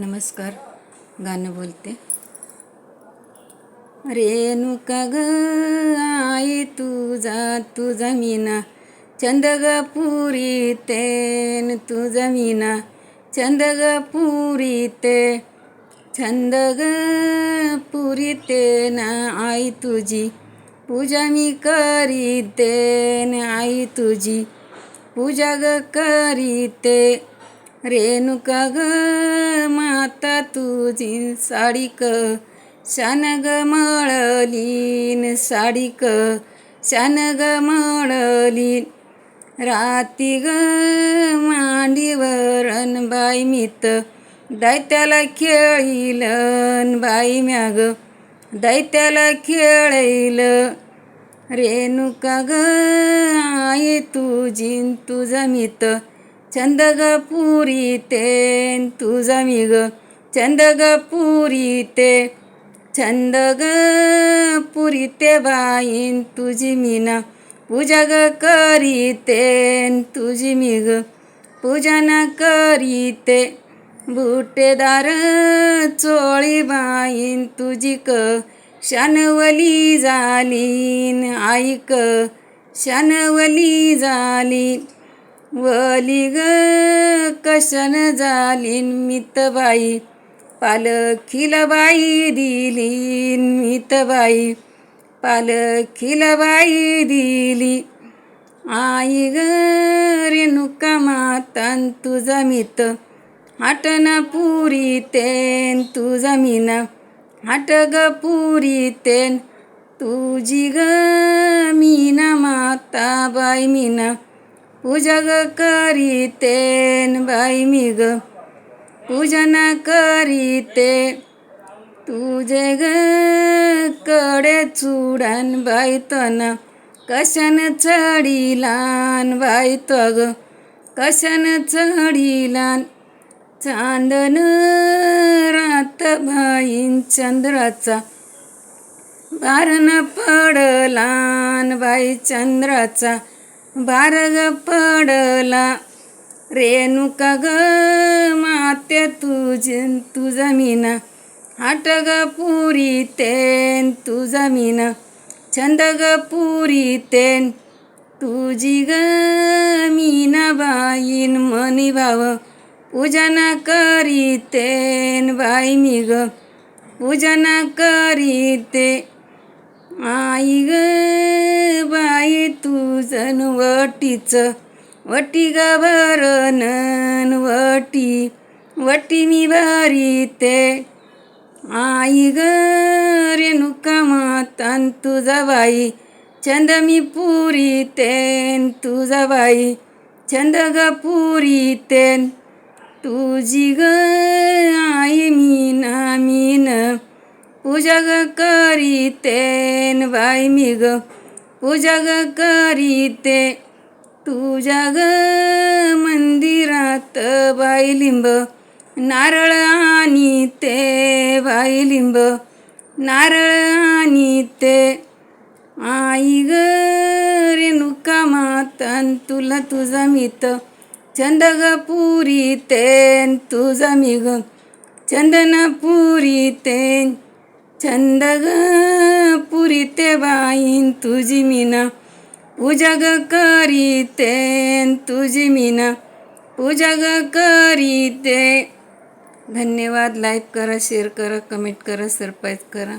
नमस्कार. गाणं बोलते. रेणुका ग आई तुझा मीना चंद ग पुरी तेन तुझा मीना चंद ग पुरी ते छंद ग पुरी ते ना आई तुझी पूजा मी करीते न आई तुझी पूजा ग करीते. रेणुका ग माता तुझी साडी क शान ग मळलीन साडी क शान ग मळलीन. राती ग मांडीवरन बाई मीत दैत्याला खेळीलन बाई म्याग दैत्याला खेळील. रेणुका ग आई तुझा मीत छंद ग पुरी तेन तुझा मी ग छंद ग पुरी ते छंद ग पुरी ते बाईन तुझी मीना पूजा ग करीतेन तुझी मी ग पूजा न करीते. बुटेदार चोळी बाईन तुझी क शानवली झालीन आई क शानवली झाली. वली ग कशन झालीन मितबाई पालखीला बाई दिलीन मितबाई पालखीला बाई दिली. आई ग रेणुका मातान तुझा मीत हाटन पुरी तेन तुझा मीना हाट ग पुरी तेन तुझी ग मीना माता बाई मीना पूजा ग करीतेन बाई मी ग पूजन करीते. तुझे ग कडे चुडन बाई तन कशन चढीलान बाई तग कशन चढीलान. चांदन रात बाईन चंद्राचा बारन पडलान बाई चंद्राचा बारग पडला. रेणुका ग माते तुझा मीना हाट ग पुरी तेन तुझा मीना छंद ग पुरी तेन तुझी ग मीना बाईन मनी भाव पूजन करीतेन बाई मी ग पूजन करीते. आई ग बाई तुझन वटीच वटी ग भरनन वटी मी भरीते. आई ग रेणुका मातान तुझा बाई छंद मी पुरीतेन तुझा बाई छंद ग पुरीतेन तुझी ग आई मीना मीन पूजा ग करीतेन बाई मी ग पूजा ग करीते. तुझ्या ग मंदिरात बाई लिंब नारळ आणीते बाई लिंब नारळ आणीते. आई ग रेणुका मातान तुझा मीत छंद ग पुरी तेन तुझा मी ग छंदन पुरी तेन छंद ग पुरी ते बाईन तुझी मीना पूजा ग करीतेन तुझी मीना पूजा ग करीते. धन्यवाद. लाईक करा, शेअर करा, कमेंट करा, सबस्क्राईब करा.